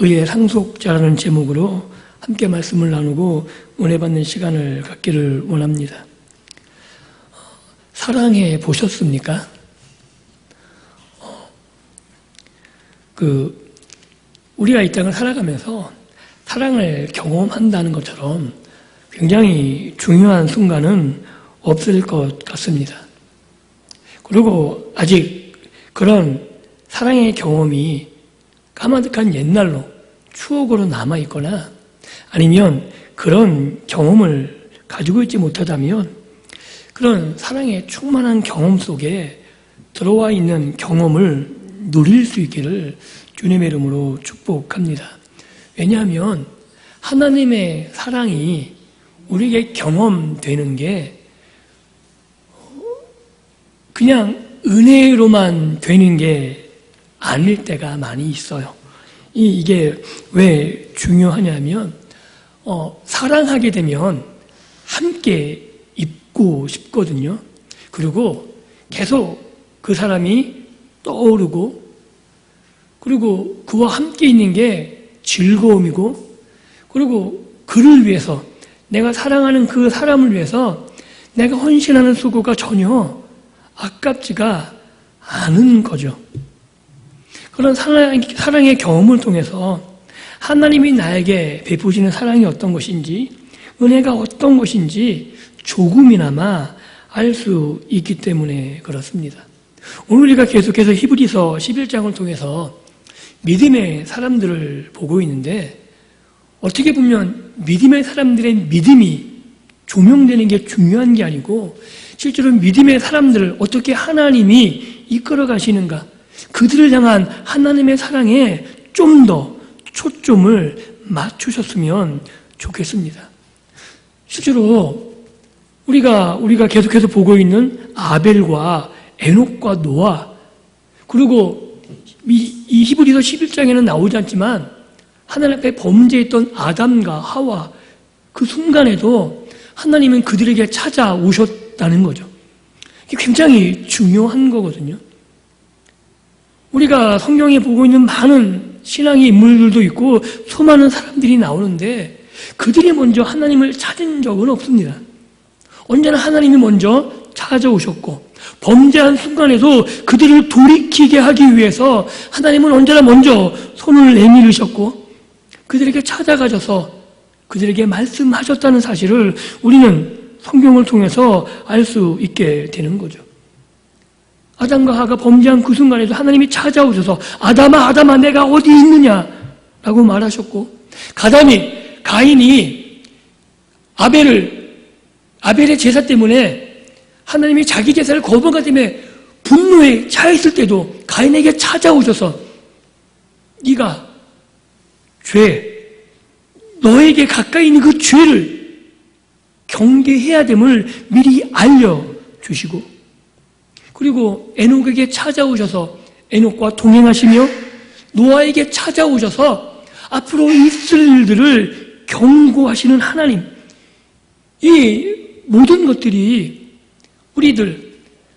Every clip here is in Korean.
의의 상속자라는 제목으로 함께 말씀을 나누고 은혜 받는 시간을 갖기를 원합니다. 사랑해 보셨습니까? 우리가 이 땅을 살아가면서 사랑을 경험한다는 것처럼 굉장히 중요한 순간은 없을 것 같습니다. 그리고 아직 그런 사랑의 경험이 까마득한 옛날로 추억으로 남아있거나 아니면 그런 경험을 가지고 있지 못하다면 그런 사랑의 충만한 경험 속에 들어와 있는 경험을 누릴 수 있기를 주님의 이름으로 축복합니다. 왜냐하면 하나님의 사랑이 우리에게 경험되는 게 그냥 은혜로만 되는 게 아닐 때가 많이 있어요. 이게 왜 중요하냐면 사랑하게 되면 함께 있고 싶거든요. 그리고 계속 그 사람이 떠오르고 그리고 그와 함께 있는 게 즐거움이고 그리고 그를 위해서 내가 사랑하는 그 사람을 위해서 내가 헌신하는 수고가 전혀 아깝지가 않은 거죠. 그런 사랑의 경험을 통해서 하나님이 나에게 베푸시는 사랑이 어떤 것인지 은혜가 어떤 것인지 조금이나마 알 수 있기 때문에 그렇습니다. 오늘 우리가 계속해서 히브리서 11장을 통해서 믿음의 사람들을 보고 있는데 어떻게 보면 믿음의 사람들의 믿음이 조명되는 게 중요한 게 아니고 실제로 믿음의 사람들을 어떻게 하나님이 이끌어 가시는가 그들을 향한 하나님의 사랑에 좀 더 초점을 맞추셨으면 좋겠습니다. 실제로 우리가 계속해서 보고 있는 아벨과 에녹과 노아 그리고 이 히브리서 11장에는 나오지 않지만 하나님 앞에 범죄했던 아담과 하와 그 순간에도 하나님은 그들에게 찾아오셨다는 거죠. 이게 굉장히 중요한 거거든요. 우리가 성경에 보고 있는 많은 신앙의 인물들도 있고 수많은 사람들이 나오는데 그들이 먼저 하나님을 찾은 적은 없습니다. 언제나 하나님이 먼저 찾아오셨고 범죄한 순간에도 그들을 돌이키게 하기 위해서 하나님은 언제나 먼저 손을 내밀으셨고 그들에게 찾아가셔서 그들에게 말씀하셨다는 사실을 우리는 성경을 통해서 알 수 있게 되는 거죠. 아담과 하가 범죄한 그 순간에도 하나님이 찾아오셔서 아담아 내가 어디 있느냐라고 말하셨고 가인이 아벨의 제사 때문에 하나님이 자기 제사를 거부한 때문에 분노에 차있을 때도 가인에게 찾아오셔서 네가 너에게 가까이 있는 그 죄를 경계해야 됨을 미리 알려주시고 그리고 에녹에게 찾아오셔서 에녹과 동행하시며 노아에게 찾아오셔서 앞으로 있을 일들을 경고하시는 하나님 이 모든 것들이 우리들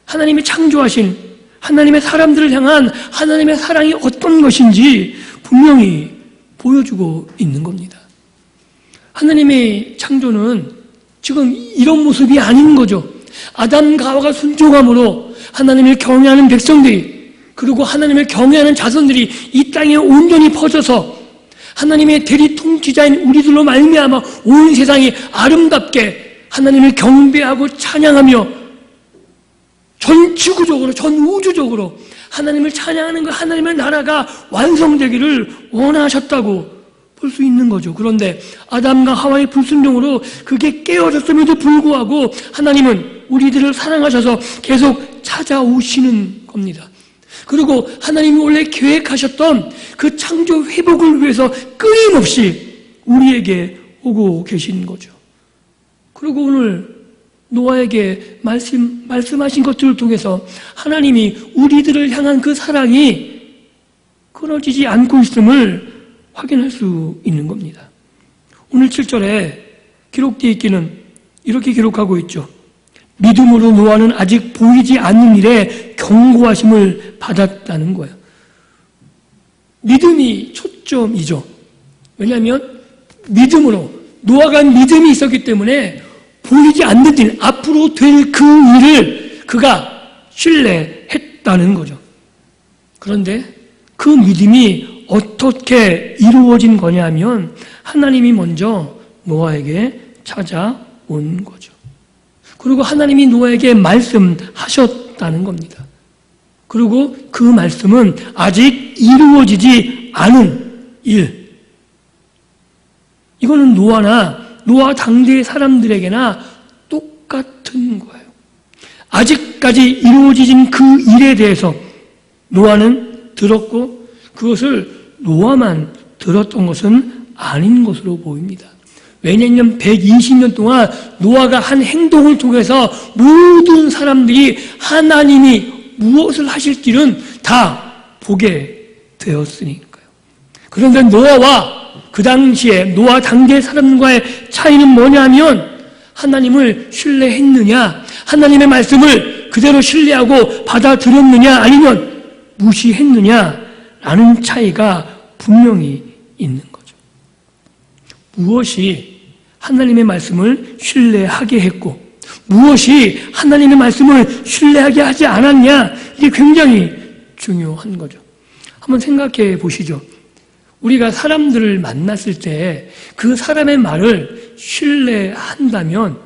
하나님이 창조하신 하나님의 사람들을 향한 하나님의 사랑이 어떤 것인지 분명히 보여주고 있는 겁니다. 하나님의 창조는 지금 이런 모습이 아닌 거죠. 아담과 하와가 순종함으로 하나님을 경외하는 백성들이 그리고 하나님을 경외하는 자손들이 이 땅에 온전히 퍼져서 하나님의 대리 통치자인 우리들로 말미암아 온 세상이 아름답게 하나님을 경배하고 찬양하며 전 지구적으로 전 우주적으로 하나님을 찬양하는 그 하나님의 나라가 완성되기를 원하셨다고 볼 수 있는 거죠. 그런데 아담과 하와의 불순종으로 그게 깨어졌음에도 불구하고 하나님은 우리들을 사랑하셔서 계속 찾아오시는 겁니다. 그리고 하나님이 원래 계획하셨던 그 창조 회복을 위해서 끊임없이 우리에게 오고 계신 거죠. 그리고 오늘 노아에게 말씀하신 것들을 통해서 하나님이 우리들을 향한 그 사랑이 끊어지지 않고 있음을 확인할 수 있는 겁니다. 오늘 7절에 기록되어 있기는 이렇게 기록하고 있죠. 믿음으로 노아는 아직 보이지 않는 일에 경고하심을 받았다는 거예요. 믿음이 초점이죠. 왜냐하면 믿음으로, 노아가 믿음이 있었기 때문에 보이지 않는 일, 앞으로 될 그 일을 그가 신뢰했다는 거죠. 그런데 그 믿음이 어떻게 이루어진 거냐면 하나님이 먼저 노아에게 찾아온 거죠. 그리고 하나님이 노아에게 말씀하셨다는 겁니다. 그리고 그 말씀은 아직 이루어지지 않은 일. 이거는 노아 당대의 사람들에게나 똑같은 거예요. 아직까지 이루어지진 그 일에 대해서 노아는 들었고 그것을 노아만 들었던 것은 아닌 것으로 보입니다. 왜냐하면 120년 동안 노아가 한 행동을 통해서 모든 사람들이 하나님이 무엇을 하실지는 다 보게 되었으니까요. 그런데 노아와 그 당시에 노아 당대의 사람과의 차이는 뭐냐면 하나님을 신뢰했느냐, 하나님의 말씀을 그대로 신뢰하고 받아들였느냐, 아니면 무시했느냐라는 차이가 분명히 있는 거죠. 무엇이 하나님의 말씀을 신뢰하게 했고 무엇이 하나님의 말씀을 신뢰하게 하지 않았냐, 이게 굉장히 중요한 거죠. 한번 생각해 보시죠. 우리가 사람들을 만났을 때 그 사람의 말을 신뢰한다면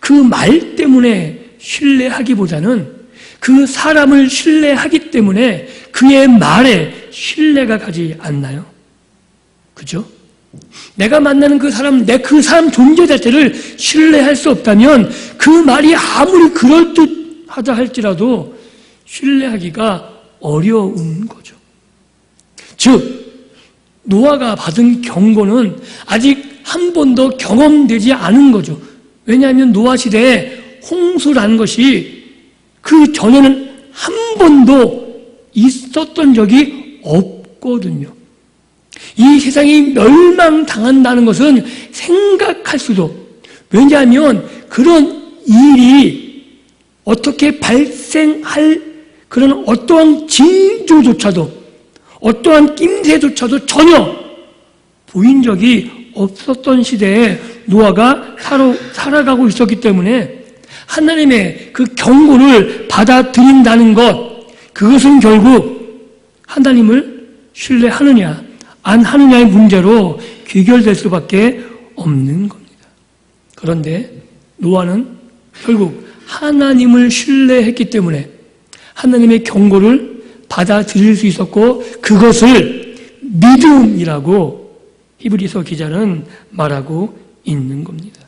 그 말 때문에 신뢰하기보다는 그 사람을 신뢰하기 때문에 그의 말에 신뢰가 가지 않나요? 그죠? 내가 만나는 그 사람, 그 사람 존재 자체를 신뢰할 수 없다면 그 말이 아무리 그럴듯하다 할지라도 신뢰하기가 어려운 거죠. 즉, 노아가 받은 경고는 아직 한 번도 경험되지 않은 거죠. 왜냐하면 노아 시대에 홍수라는 것이 그 전에는 한 번도 있었던 적이 없거든요. 이 세상이 멸망당한다는 것은 생각할 수도, 왜냐하면 그런 일이 어떻게 발생할 그런 어떠한 징조조차도, 어떠한 낌새조차도 전혀 보인 적이 없었던 시대에 노아가 살아가고 있었기 때문에 하나님의 그 경고를 받아들인다는 것, 그것은 결국 하나님을 신뢰하느냐 안 하느냐의 문제로 귀결될 수밖에 없는 겁니다. 그런데 노아는 결국 하나님을 신뢰했기 때문에 하나님의 경고를 받아들일 수 있었고 그것을 믿음이라고 히브리서 기자는 말하고 있는 겁니다.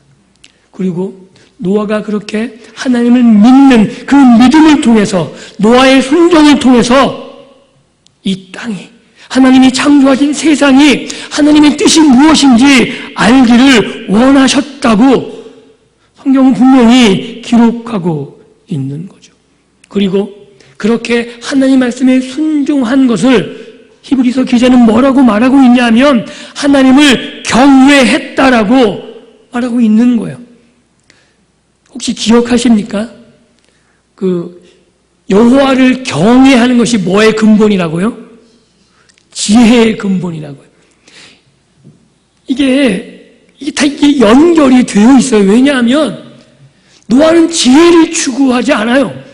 그리고 노아가 그렇게 하나님을 믿는 그 믿음을 통해서, 노아의 순종을 통해서 이 땅이, 하나님이 창조하신 세상이 하나님의 뜻이 무엇인지 알기를 원하셨다고 성경은 분명히 기록하고 있는 거죠. 그리고 그렇게 하나님 말씀에 순종한 것을 히브리서 기자는 뭐라고 말하고 있냐면 하나님을 경외했다라고 말하고 있는 거예요. 혹시 기억하십니까? 그 여호와를 경외하는 것이 뭐의 근본이라고요? 지혜의 근본이라고요. 이게 다 연결이 되어 있어요. 왜냐하면 노아는 지혜를 추구하지 않아요.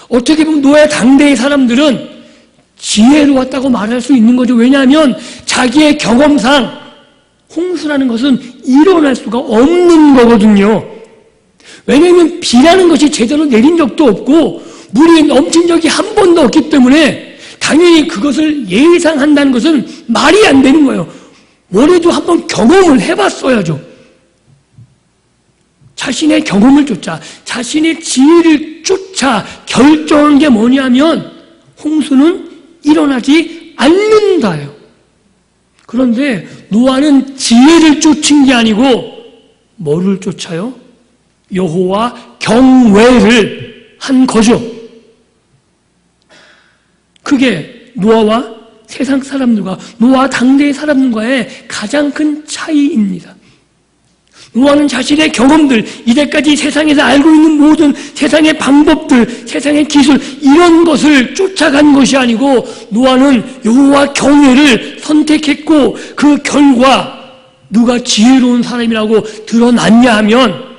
어떻게 보면 노아 당대의 사람들은 지혜로웠다고 말할 수 있는 거죠. 왜냐하면 자기의 경험상 홍수라는 것은 일어날 수가 없는 거거든요. 왜냐하면 비라는 것이 제대로 내린 적도 없고 물이 넘친 적이 한 번도 없기 때문에 당연히 그것을 예상한다는 것은 말이 안 되는 거예요. 뭐래도 한번 경험을 해봤어야죠. 자신의 경험을 쫓아, 자신의 지혜를 쫓아 결정한 게 뭐냐면 홍수는 일어나지 않는다요. 그런데 노아는 지혜를 쫓은 게 아니고 뭐를 쫓아요? 여호와 경외를 한 거죠. 그게 노아와 세상 사람들과 노아 당대의 사람들과의 가장 큰 차이입니다. 노아는 자신의 경험들, 이제까지 세상에서 알고 있는 모든 세상의 방법들, 세상의 기술, 이런 것을 쫓아간 것이 아니고 노아는 여호와 경외를 선택했고 그 결과 누가 지혜로운 사람이라고 드러났냐 하면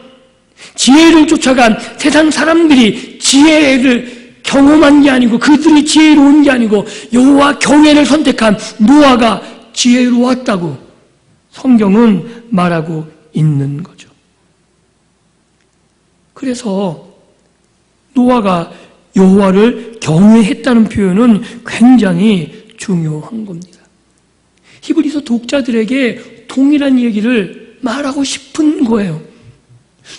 지혜를 쫓아간 세상 사람들이 지혜를 경험한 게 아니고 그들이 지혜로운 게 아니고 여호와 경외를 선택한 노아가 지혜로웠다고 성경은 말하고 있는 거죠. 그래서 노아가 여호와를 경외했다는 표현은 굉장히 중요한 겁니다. 히브리서 독자들에게 동일한 얘기를 말하고 싶은 거예요.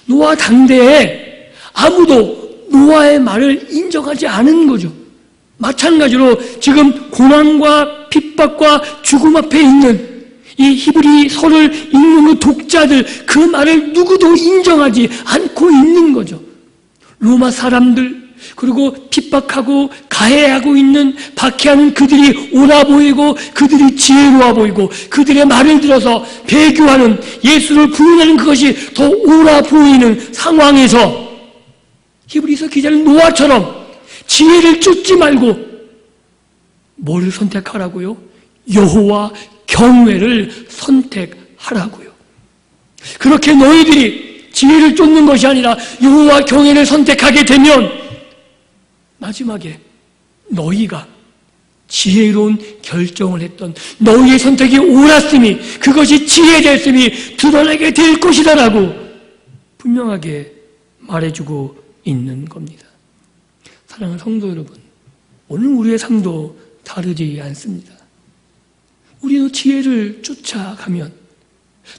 노아 당대에 아무도 노아의 말을 인정하지 않은 거죠. 마찬가지로 지금 고난과 핍박과 죽음 앞에 있는 이 히브리서를 읽는 그 독자들, 그 말을 누구도 인정하지 않고 있는 거죠. 로마 사람들, 그리고 핍박하고 가해하고 있는, 박해하는 그들이 옳아 보이고 그들이 지혜로워 보이고 그들의 말을 들어서 배교하는, 예수를 부인하는 그것이 더 옳아 보이는 상황에서 히브리서 기자는 노아처럼 지혜를 쫓지 말고 뭐를 선택하라고요? 여호와 경외를 선택하라고요. 그렇게 너희들이 지혜를 쫓는 것이 아니라 여호와 경외를 선택하게 되면 마지막에 너희가 지혜로운 결정을 했던 너희의 선택이 옳았음이, 그것이 지혜됐음이 드러나게 될 것이다라고 분명하게 말해주고 있는 겁니다. 사랑하는 성도 여러분, 오늘 우리의 삶도 다르지 않습니다. 우리도 지혜를 쫓아가면,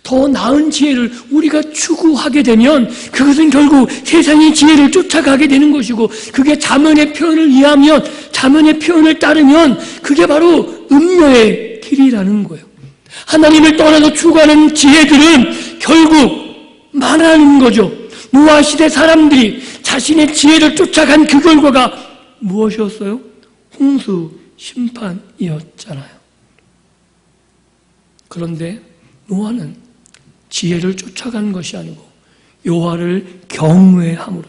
더 나은 지혜를 우리가 추구하게 되면 그것은 결국 세상의 지혜를 쫓아가게 되는 것이고, 그게 자문의 표현을 이해하면, 자문의 표현을 따르면 그게 바로 음녀의 길이라는 거예요. 하나님을 떠나서 추구하는 지혜들은 결국 망하는 거죠. 노아 시대 사람들이 자신의 지혜를 쫓아간 그 결과가 무엇이었어요? 홍수 심판이었잖아요. 그런데 노아는 지혜를 쫓아간 것이 아니고 여호와를 경외함으로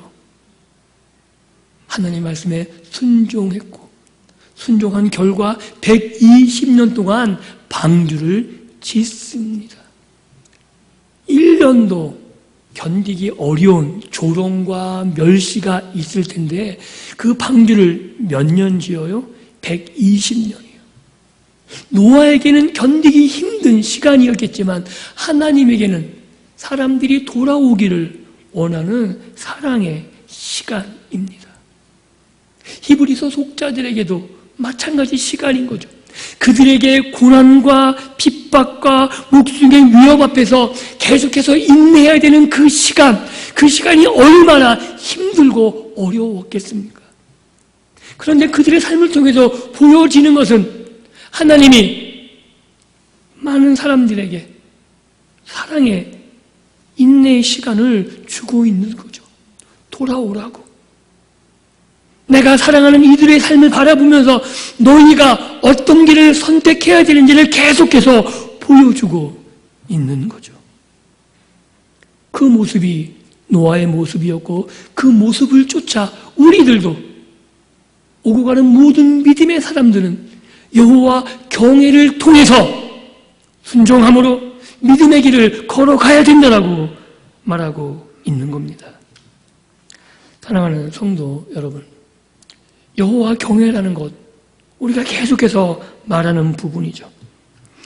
하나님 말씀에 순종했고, 순종한 결과 120년 동안 방주를 짓습니다. 1년도 견디기 어려운 조롱과 멸시가 있을 텐데 그 방주를 몇 년 지어요? 120년이에요. 노아에게는 견디기 힘든 시간이었겠지만 하나님에게는 사람들이 돌아오기를 원하는 사랑의 시간입니다. 히브리서 속자들에게도 마찬가지 시간인 거죠. 그들에게 고난과 핍박과 목숨의 위협 앞에서 계속해서 인내해야 되는 그 시간이 얼마나 힘들고 어려웠겠습니까? 그런데 그들의 삶을 통해서 보여지는 것은 하나님이 많은 사람들에게 사랑의 인내의 시간을 주고 있는 거죠. 돌아오라고. 내가 사랑하는 이들의 삶을 바라보면서 너희가 어떤 길을 선택해야 되는지를 계속해서 보여주고 있는 거죠. 그 모습이 노아의 모습이었고 그 모습을 쫓아 우리들도 오고 가는 모든 믿음의 사람들은 여호와 경외를 통해서 순종함으로 믿음의 길을 걸어가야 된다라고 말하고 있는 겁니다. 사랑하는 성도 여러분, 여호와 경외라는 것, 우리가 계속해서 말하는 부분이죠.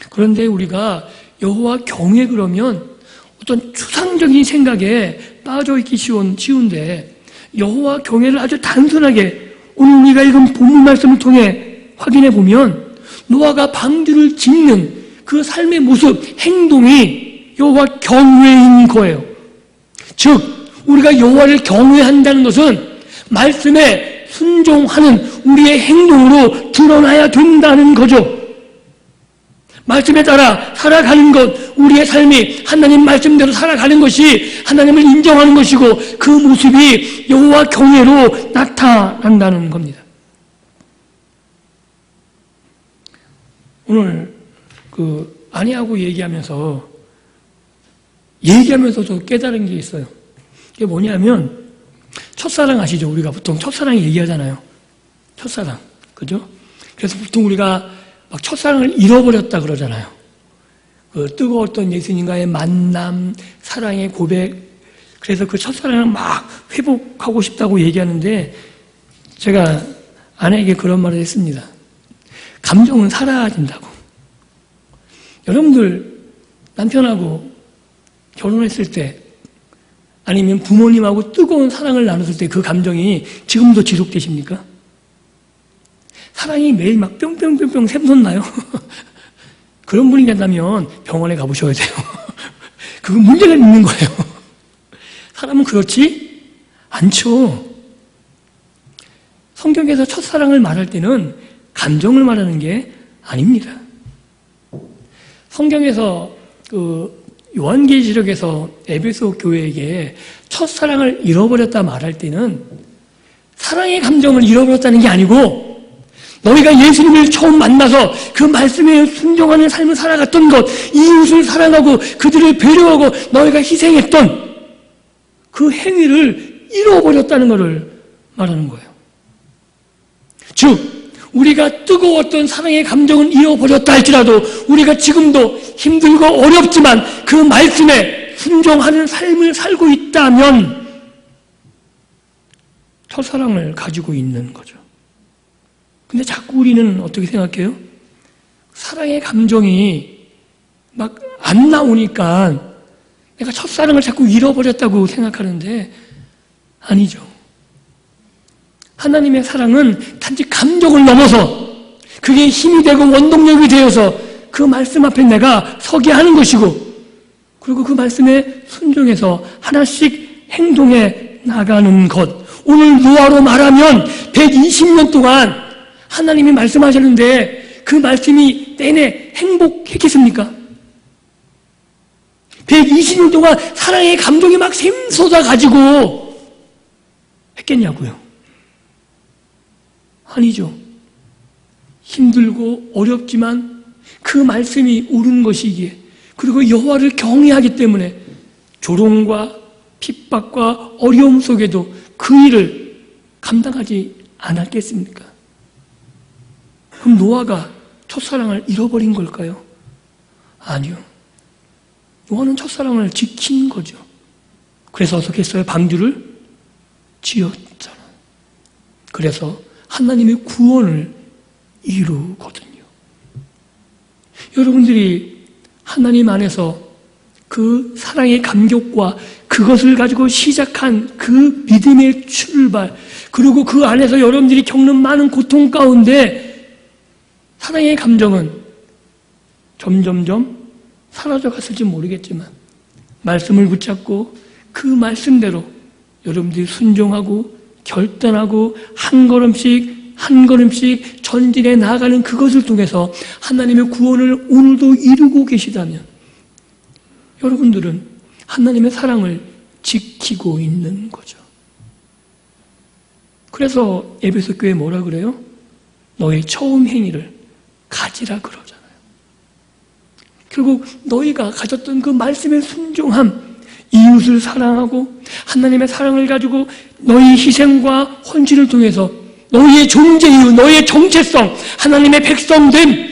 그런데 우리가 여호와 경외 그러면 어떤 추상적인 생각에 빠져있기 쉬운데 여호와 경외를 아주 단순하게 오늘 우리가 읽은 본문 말씀을 통해 확인해 보면 노아가 방주를 짓는 그 삶의 모습, 행동이 여호와 경외인 거예요. 즉 우리가 여호와를 경외한다는 것은 말씀에 순종하는 우리의 행동으로 드러나야 된다는 거죠. 말씀에 따라 살아가는 것, 우리의 삶이 하나님 말씀대로 살아가는 것이 하나님을 인정하는 것이고 그 모습이 여호와 경외로 나타난다는 겁니다. 오늘 아내하고 얘기하면서 얘기하면서도 깨달은 게 있어요. 그게 뭐냐면 첫사랑 아시죠? 우리가 보통 첫사랑 얘기하잖아요. 첫사랑. 그죠? 그래서 보통 우리가 막 첫사랑을 잃어버렸다 그러잖아요. 그 뜨거웠던 예수님과의 만남, 사랑의 고백. 그래서 그 첫사랑을 막 회복하고 싶다고 얘기하는데 제가 아내에게 그런 말을 했습니다. 감정은 사라진다고. 여러분들 남편하고 결혼했을 때 아니면 부모님하고 뜨거운 사랑을 나눴을 때 그 감정이 지금도 지속되십니까? 사랑이 매일 막 뿅뿅뿅뿅 샘솟나요? 그런 분이 된다면 병원에 가보셔야 돼요. 그건 문제가 있는 거예요. 사람은 그렇지 않죠. 성경에서 첫사랑을 말할 때는 감정을 말하는 게 아닙니다. 성경에서 요한계시록에서 에베소 교회에게 첫사랑을 잃어버렸다 말할 때는 사랑의 감정을 잃어버렸다는 게 아니고 너희가 예수님을 처음 만나서 그 말씀에 순종하는 삶을 살아갔던 것, 이웃을 사랑하고 그들을 배려하고 너희가 희생했던 그 행위를 잃어버렸다는 것을 말하는 거예요. 즉 우리가 뜨거웠던 사랑의 감정은 잃어버렸다 할지라도 우리가 지금도 힘들고 어렵지만 그 말씀에 순종하는 삶을 살고 있다면 첫사랑을 가지고 있는 거죠. 근데 자꾸 우리는 어떻게 생각해요? 사랑의 감정이 막 안 나오니까 내가 첫사랑을 자꾸 잃어버렸다고 생각하는데 아니죠. 하나님의 사랑은 단지 감정을 넘어서 그게 힘이 되고 원동력이 되어서 그 말씀 앞에 내가 서게 하는 것이고 그리고 그 말씀에 순종해서 하나씩 행동해 나가는 것. 오늘 노아로 말하면 120년 동안 하나님이 말씀하셨는데 그 말씀이 내내 행복했겠습니까? 120년 동안 사랑의 감정이 막 샘솟아 가지고 했겠냐고요. 아니죠. 힘들고 어렵지만 그 말씀이 옳은 것이기에 그리고 여호와를 경외하기 때문에 조롱과 핍박과 어려움 속에도 그 일을 감당하지 않았겠습니까? 그럼 노아가 첫사랑을 잃어버린 걸까요? 아니요. 노아는 첫사랑을 지킨 거죠. 그래서 어떻게 했어요? 방주를 지었잖아요. 그래서 하나님의 구원을 이루거든요. 여러분들이 하나님 안에서 그 사랑의 감격과 그것을 가지고 시작한 그 믿음의 출발, 그리고 그 안에서 여러분들이 겪는 많은 고통 가운데 사랑의 감정은 점점점 사라져갔을지 모르겠지만 말씀을 붙잡고 그 말씀대로 여러분들이 순종하고 결단하고 한 걸음씩 전진해 나아가는 그것을 통해서 하나님의 구원을 오늘도 이루고 계시다면 여러분들은 하나님의 사랑을 지키고 있는 거죠. 그래서 에베소 교회 뭐라 그래요? 너의 처음 행위를 가지라 그러잖아요. 결국 너희가 가졌던 그 말씀의 순종함, 이웃을 사랑하고 하나님의 사랑을 가지고 너희 희생과 헌신을 통해서 너희의 존재 이유, 너희의 정체성, 하나님의 백성됨,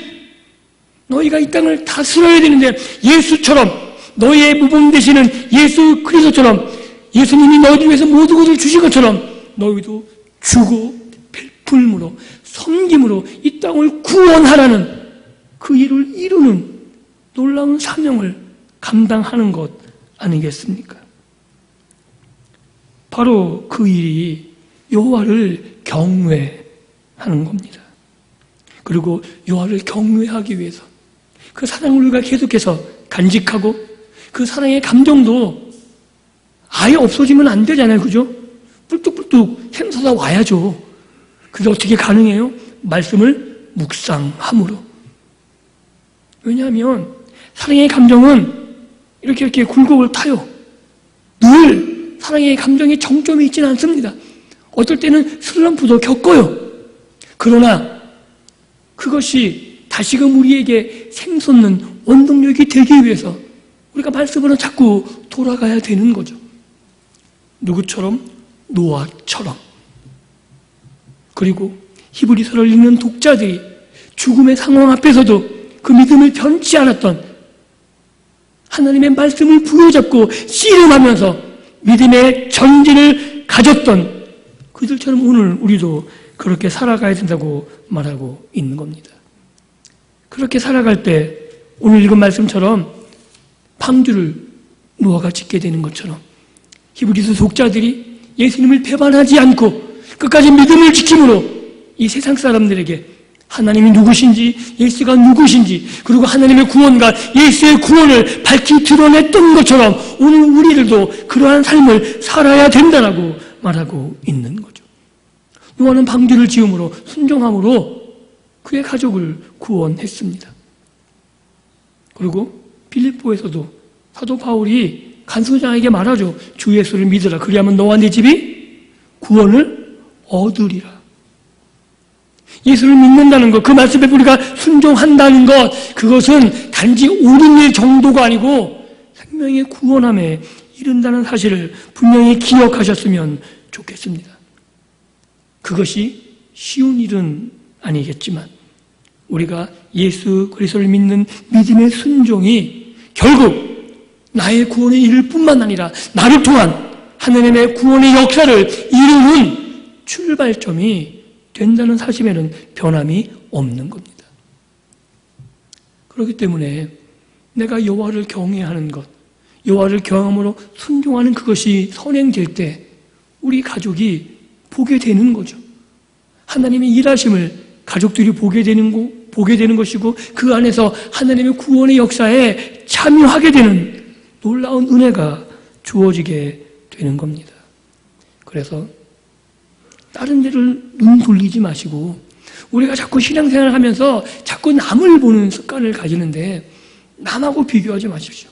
너희가 이 땅을 다스려야 되는데 예수처럼 너희의 모범 되시는 예수 그리스도처럼 예수님이 너희를 위해서 모든 것을 주신 것처럼 너희도 주고 베풀므로 섬김으로 이 땅을 구원하라는 그 일을 이루는 놀라운 사명을 감당하는 것 아니겠습니까? 바로 그 일이 여호와를 경외하는 겁니다. 그리고 여호와를 경외하기 위해서 그 사랑을 우리가 계속해서 간직하고 그 사랑의 감정도 아예 없어지면 안 되잖아요. 그죠? 뿔뚝뿔뚝 샘솟아 와야죠. 그게 어떻게 가능해요? 말씀을 묵상함으로. 왜냐하면 사랑의 감정은 이렇게 굴곡을 타요. 늘 사랑의 감정의 정점이 있지는 않습니다. 어떨 때는 슬럼프도 겪어요. 그러나 그것이 다시금 우리에게 샘솟는 원동력이 되기 위해서 우리가 말씀으로 자꾸 돌아가야 되는 거죠. 누구처럼? 노아처럼. 그리고 히브리서를 읽는 독자들이 죽음의 상황 앞에서도 그 믿음을 변치 않았던, 하나님의 말씀을 부여잡고 씨름하면서 믿음의 전진을 가졌던 그들처럼 오늘 우리도 그렇게 살아가야 된다고 말하고 있는 겁니다. 그렇게 살아갈 때 오늘 읽은 말씀처럼 방주를 노아가 짓게 되는 것처럼 히브리서 독자들이 예수님을 배반하지 않고 끝까지 믿음을 지킴으로 이 세상 사람들에게 하나님이 누구신지, 예수가 누구신지, 그리고 하나님의 구원과 예수의 구원을 밝히 드러냈던 것처럼 오늘 우리들도 그러한 삶을 살아야 된다라고 말하고 있는 거죠. 노아는 방주를 지음으로, 순종함으로 그의 가족을 구원했습니다. 그리고 빌립보에서도 사도 바울이 간수장에게 말하죠. 주 예수를 믿으라. 그리하면 너와 네 집이 구원을 얻으리라. 예수를 믿는다는 것, 그 말씀에 우리가 순종한다는 것, 그것은 단지 옳은 일 정도가 아니고 생명의 구원함에 이른다는 사실을 분명히 기억하셨으면 좋겠습니다. 그것이 쉬운 일은 아니겠지만 우리가 예수 그리스도를 믿는 믿음의 순종이 결국 나의 구원에 이를 뿐만 아니라 나를 통한 하나님의 구원의 역사를 이루는 출발점이 된다는 사실에는 변함이 없는 겁니다. 그렇기 때문에 내가 여호와를 경외하는 것, 여호와를 경험으로 순종하는 그것이 선행될 때 우리 가족이 보게 되는 거죠. 하나님의 일하심을 가족들이 보게 되는 것이고 그 안에서 하나님의 구원의 역사에 참여하게 되는 놀라운 은혜가 주어지게 되는 겁니다. 그래서 다른 데를 눈 돌리지 마시고 우리가 자꾸 신앙생활을 하면서 자꾸 남을 보는 습관을 가지는데 남하고 비교하지 마십시오.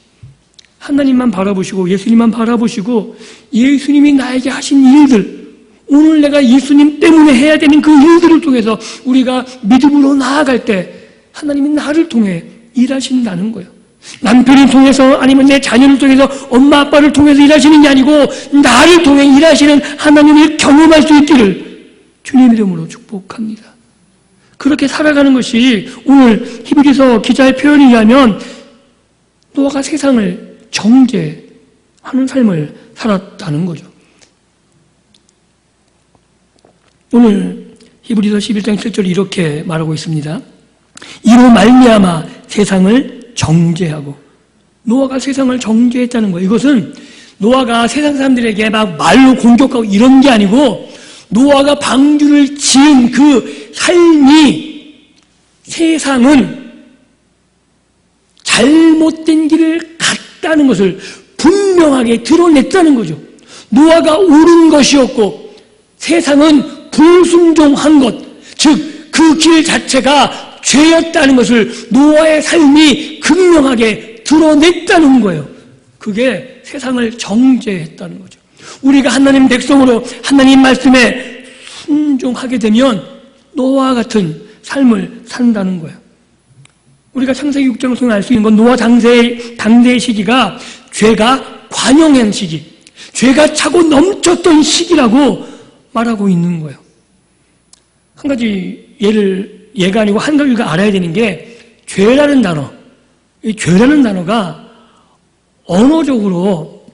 하나님만 바라보시고 예수님만 바라보시고 예수님이 나에게 하신 일들, 오늘 내가 예수님 때문에 해야 되는 그 일들을 통해서 우리가 믿음으로 나아갈 때 하나님이 나를 통해 일하신다는 거예요. 남편을 통해서 아니면 내 자녀를 통해서 엄마 아빠를 통해서 일하시는 게 아니고 나를 통해 일하시는 하나님을 경험할 수 있기를 주님 이름으로 축복합니다. 그렇게 살아가는 것이 오늘 히브리서 기자의 표현에 의하면 노아가 세상을 정죄하는 삶을 살았다는 거죠. 오늘 히브리서 11장 7절 이렇게 말하고 있습니다. 이로 말미암아 세상을 정죄하고, 노아가 세상을 정죄했다는 거예요. 이것은 노아가 세상 사람들에게 막 말로 공격하고 이런 게 아니고 노아가 방주를 지은 그 삶이 세상은 잘못된 길을 갔다는 것을 분명하게 드러냈다는 거죠. 노아가 옳은 것이었고 세상은 불순종한 것, 즉 그 길 자체가 죄였다는 것을 노아의 삶이 극명하게 드러냈다는 거예요. 그게 세상을 정죄했다는 거죠. 우리가 하나님 백성으로 하나님 말씀에 순종하게 되면 노아와 같은 삶을 산다는 거예요. 우리가 창세기 6장을 통해 알 수 있는 건 노아 당대의 시기가 죄가 관영한 시기, 죄가 차고 넘쳤던 시기라고 말하고 있는 거예요. 한 가지 예가 아니고 한 가지 우리가 알아야 되는 게 죄라는 단어, 이 죄라는 단어가 언어적으로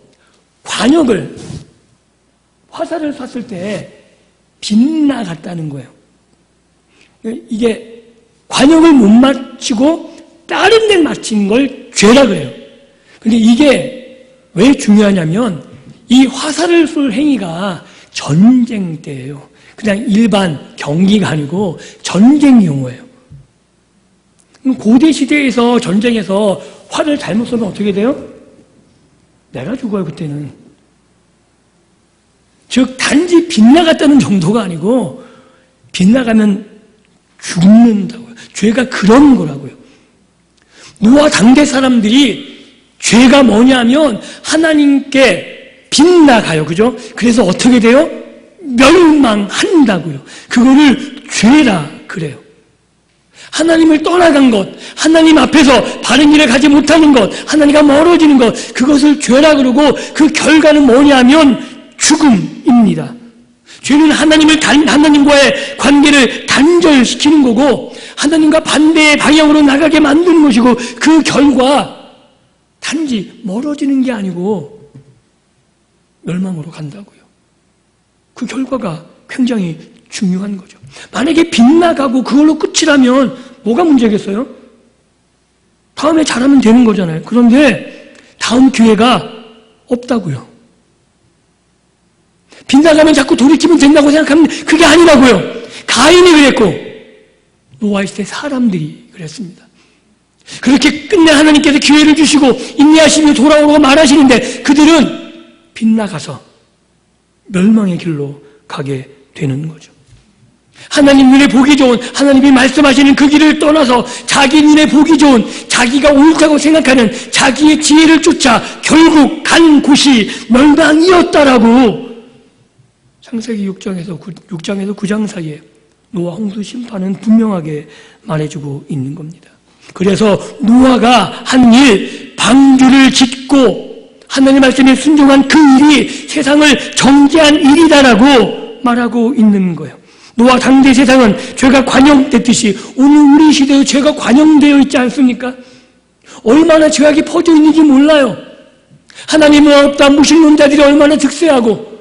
관역을, 화살을 쐈을 때 빗나갔다는 거예요. 이게 관역을 못 맞추고 다른 데 맞힌 걸 죄라 그래요. 근데 이게 왜 중요하냐면 이 화살을 쏠 행위가 전쟁 때예요. 그냥 일반 경기가 아니고 전쟁 용어예요. 고대 시대에서 전쟁에서 활을 잘못 쏘면 어떻게 돼요? 내가 죽어요, 그때는. 즉 단지 빗나갔다는 정도가 아니고 빗나가면 죽는다고요. 죄가 그런 거라고요. 노아 당대 사람들이 죄가 뭐냐면 하나님께 빗나가요. 그죠? 그래서 어떻게 돼요? 멸망한다고요. 그거를 죄라 그래요. 하나님을 떠나간 것, 하나님 앞에서 바른 일을 가지 못하는 것, 하나님과 멀어지는 것, 그것을 죄라 그러고 그 결과는 뭐냐면 죽음입니다. 죄는 하나님과의 관계를 단절시키는 거고 하나님과 반대의 방향으로 나가게 만드는 것이고 그 결과 단지 멀어지는 게 아니고 멸망으로 간다고요. 그 결과가 굉장히 중요한 거죠. 만약에 빗나가고 그걸로 끝이라면 뭐가 문제겠어요? 다음에 잘하면 되는 거잖아요. 그런데 다음 기회가 없다고요. 빗나가면 자꾸 돌이키면 된다고 생각하면 그게 아니라고요. 가인이 그랬고 노아 시대 사람들이 그랬습니다. 그렇게 끝내 하나님께서 기회를 주시고 인내하시며 돌아오라고 말하시는데 그들은 빗나가서 멸망의 길로 가게 되는 거죠. 하나님 눈에 보기 좋은 하나님이 말씀하시는 그 길을 떠나서 자기 눈에 보기 좋은 자기가 옳다고 생각하는 자기의 지혜를 쫓아 결국 간 곳이 멸망이었다라고 창세기 6장에서 9장 사이에 노아 홍수 심판은 분명하게 말해주고 있는 겁니다. 그래서 노아가 한 일, 방주를 짓고 하나님 말씀에 순종한 그 일이 세상을 정죄한 일이다라고 말하고 있는 거예요. 노아 당대 세상은 죄가 관영됐듯이 오늘 우리 시대에 죄가 관영되어 있지 않습니까? 얼마나 죄악이 퍼져 있는지 몰라요. 하나님은 없다 무신론자들이 얼마나 득세하고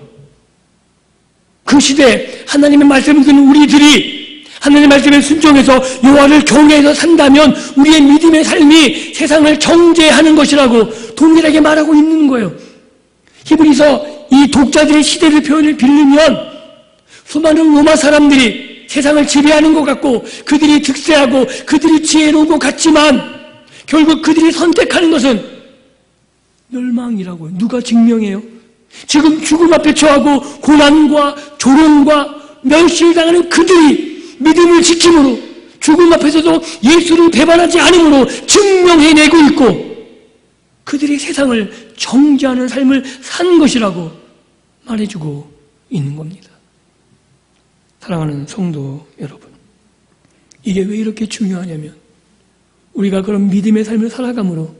그 시대에 하나님의 말씀을 듣는 우리들이 하나님의 말씀에 순종해서 여호와를 경외해서 산다면 우리의 믿음의 삶이 세상을 정죄하는 것이라고 동일하게 말하고 있는 거예요. 히브리서 이 독자들의 시대를 표현을 빌리면 수많은 로마 사람들이 세상을 지배하는 것 같고 그들이 득세하고 그들이 지혜로운 것 같지만 결국 그들이 선택하는 것은 멸망이라고요. 누가 증명해요? 지금 죽음 앞에 처하고 고난과 조롱과 멸시를 당하는 그들이 믿음을 지킴으로 죽음 앞에서도 예수를 배반하지 않음으로 증명해내고 있고 그들이 세상을 정죄하는 삶을 산 것이라고 말해주고 있는 겁니다. 사랑하는 성도 여러분, 이게 왜 이렇게 중요하냐면 우리가 그런 믿음의 삶을 살아감으로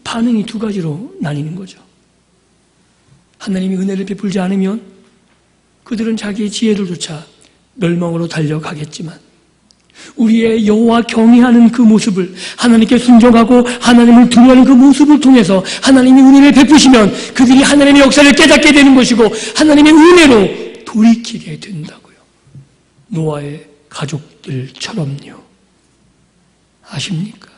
반응이 두 가지로 나뉘는 거죠. 하나님이 은혜를 베풀지 않으면 그들은 자기의 지혜를 쫓아 멸망으로 달려가겠지만 우리의 여호와 경외하는 그 모습을 하나님께 순종하고 하나님을 두려워하는 그 모습을 통해서 하나님이 은혜를 베푸시면 그들이 하나님의 역사를 깨닫게 되는 것이고 하나님의 은혜로 돌이키게 된다고요. 노아의 가족들처럼요. 아십니까?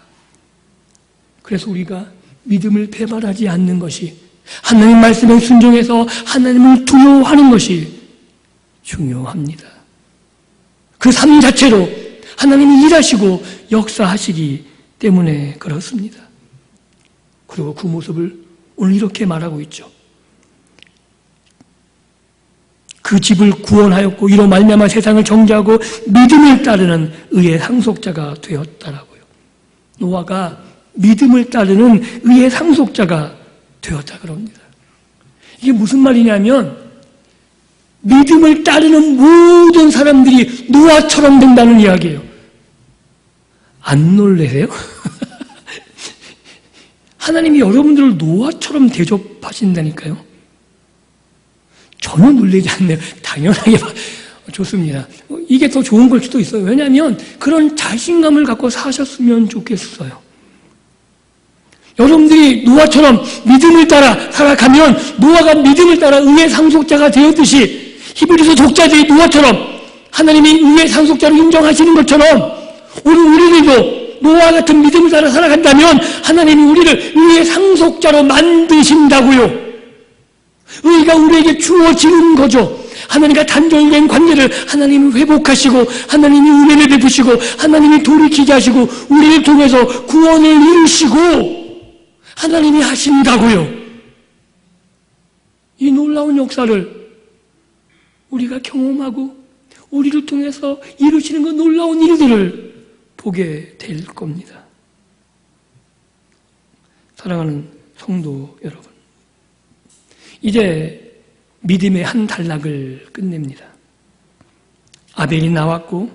그래서 우리가 믿음을 배반하지 않는 것이 하나님 말씀에 순종해서 하나님을 두려워하는 것이 중요합니다. 그 삶 자체로 하나님이 일하시고 역사하시기 때문에 그렇습니다. 그리고 그 모습을 오늘 이렇게 말하고 있죠. 그 집을 구원하였고 이로 말미암아 세상을 정죄하고 믿음을 따르는 의의 상속자가 되었다라고요. 노아가 믿음을 따르는 의의 상속자가 되었다 그럽니다. 이게 무슨 말이냐면 믿음을 따르는 모든 사람들이 노아처럼 된다는 이야기예요. 안 놀래세요? 하나님이 여러분들을 노아처럼 대접하신다니까요. 전혀 놀라지 않네요. 당연하게 좋습니다. 이게 더 좋은 걸 수도 있어요. 왜냐하면 그런 자신감을 갖고 사셨으면 좋겠어요. 여러분들이 노아처럼 믿음을 따라 살아가면 노아가 믿음을 따라 의의 상속자가 되었듯이 히브리서 독자들이 노아처럼 하나님이 의의 상속자로 인정하시는 것처럼 오늘 우리들도 노아 같은 믿음을 따라 살아간다면 하나님이 우리를 의의 상속자로 만드신다고요. 의가 우리에게 주어지는 거죠. 하나님과 단절된 관계를 하나님이 회복하시고 하나님이 은혜를 베푸시고 하나님이 돌이키게 하시고 우리를 통해서 구원을 이루시고 하나님이 하신다고요. 이 놀라운 역사를 우리가 경험하고 우리를 통해서 이루시는 그 놀라운 일들을 보게 될 겁니다. 사랑하는 성도 여러분, 이제 믿음의 한 단락을 끝냅니다. 아벨이 나왔고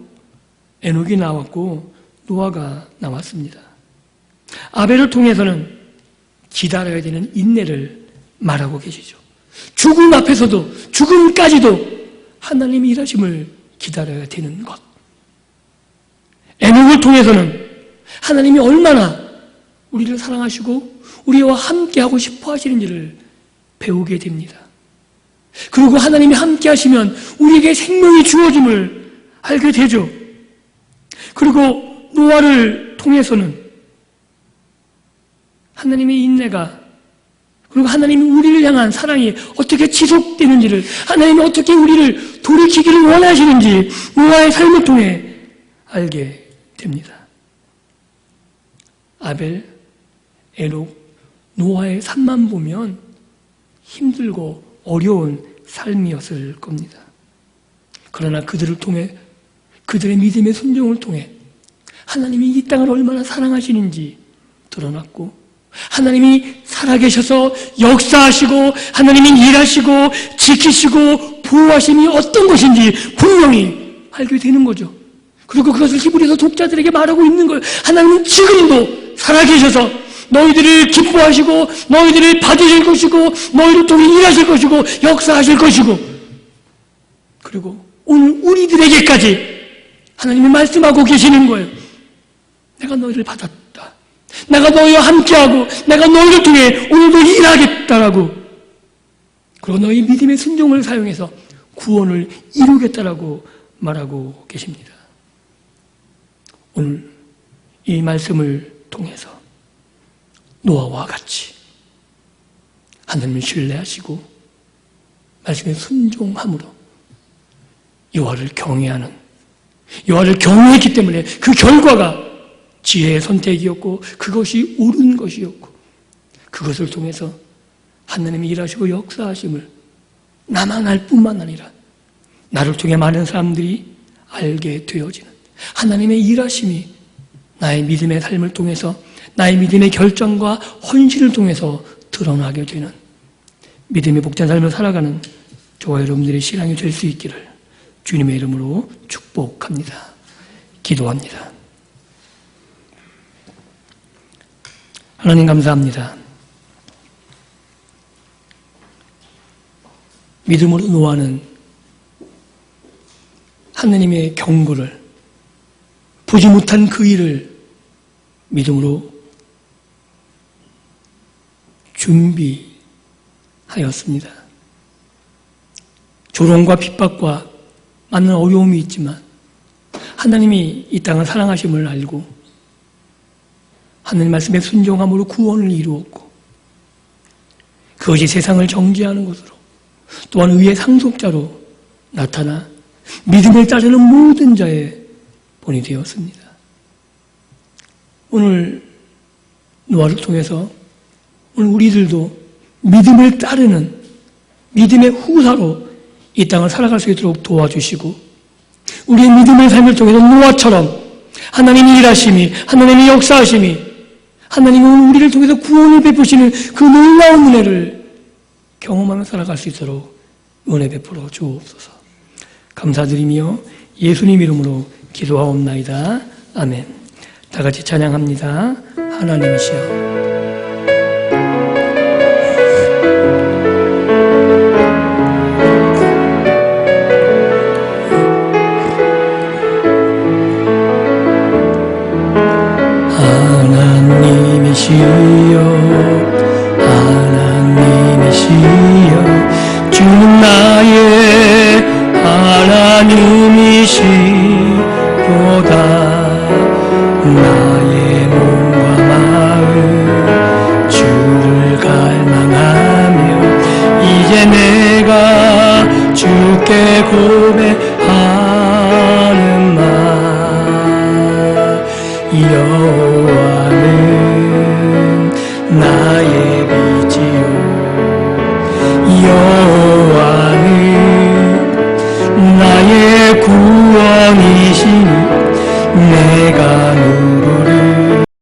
에녹이 나왔고 노아가 나왔습니다. 아벨을 통해서는 기다려야 되는 인내를 말하고 계시죠. 죽음 앞에서도, 죽음까지도 하나님의 일하심을 기다려야 되는 것. 에녹을 통해서는 하나님이 얼마나 우리를 사랑하시고 우리와 함께하고 싶어 하시는지를 배우게 됩니다. 그리고 하나님이 함께 하시면 우리에게 생명이 주어짐을 알게 되죠. 그리고 노아를 통해서는 하나님의 인내가, 그리고 하나님이 우리를 향한 사랑이 어떻게 지속되는지를, 하나님이 어떻게 우리를 돌이키기를 원하시는지 노아의 삶을 통해 알게 됩니다. 아벨, 에녹, 노아의 삶만 보면 힘들고 어려운 삶이었을 겁니다. 그러나 그들을 통해, 그들의 믿음의 순종을 통해 하나님이 이 땅을 얼마나 사랑하시는지 드러났고, 하나님이 살아계셔서 역사하시고 하나님이 일하시고 지키시고 보호하심이 어떤 것인지 분명히 알게 되는 거죠. 그리고 그것을 히브리서 독자들에게 말하고 있는 거예요. 하나님은 지금도 살아계셔서 너희들을 기뻐하시고 너희들을 받으실 것이고 너희를 통해 일하실 것이고 역사하실 것이고, 그리고 오늘 우리들에게까지 하나님이 말씀하고 계시는 거예요. 내가 너희를 받았다. 내가 너희와 함께하고 내가 너희를 통해 오늘도 일하겠다라고, 그리고 너희 믿음의 순종을 사용해서 구원을 이루겠다라고 말하고 계십니다. 오늘 이 말씀을 통해서 노아와 같이 하나님을 신뢰하시고 말씀에 순종함으로 여호와를 경외하는, 여호와를 경외했기 때문에 그 결과가 지혜의 선택이었고 그것이 옳은 것이었고, 그것을 통해서 하나님이 일하시고 역사하심을 나만 알 뿐만 아니라 나를 통해 많은 사람들이 알게 되어지는 하나님의 일하심이 나의 믿음의 삶을 통해서, 나의 믿음의 결정과 헌신을 통해서 드러나게 되는 믿음의 복된 삶을 살아가는 저와 여러분들의 신앙이 될 수 있기를 주님의 이름으로 축복합니다. 기도합니다. 하나님 감사합니다. 믿음으로 노아는 하나님의 경고를, 보지 못한 그 일을 믿음으로 준비하였습니다. 조롱과 핍박과 많은 어려움이 있지만 하나님이 이 땅을 사랑하심을 알고 하나님 말씀에 순종함으로 구원을 이루었고, 그것이 세상을 정죄하는 것으로 또한 의의 상속자로 나타나 믿음을 따르는 모든 자의 본이 되었습니다. 오늘 노아를 통해서 오늘 우리들도 믿음을 따르는 믿음의 후사로 이 땅을 살아갈 수 있도록 도와주시고, 우리의 믿음의 삶을 통해서 노아처럼 하나님이 일하심이, 하나님이 역사하심이, 하나님은 우리를 통해서 구원을 베푸시는 그 놀라운 은혜를 경험하며 살아갈 수 있도록 은혜 베풀어 주옵소서. 감사드리며 예수님 이름으로 기도하옵나이다. 아멘. 다 같이 찬양합니다. 하나님이시여. 하나님이시여, 주는 나의 하나님이시로다. 나의 몸과 마음 주를 갈망하며 이제 내가 주께 고백하는 말,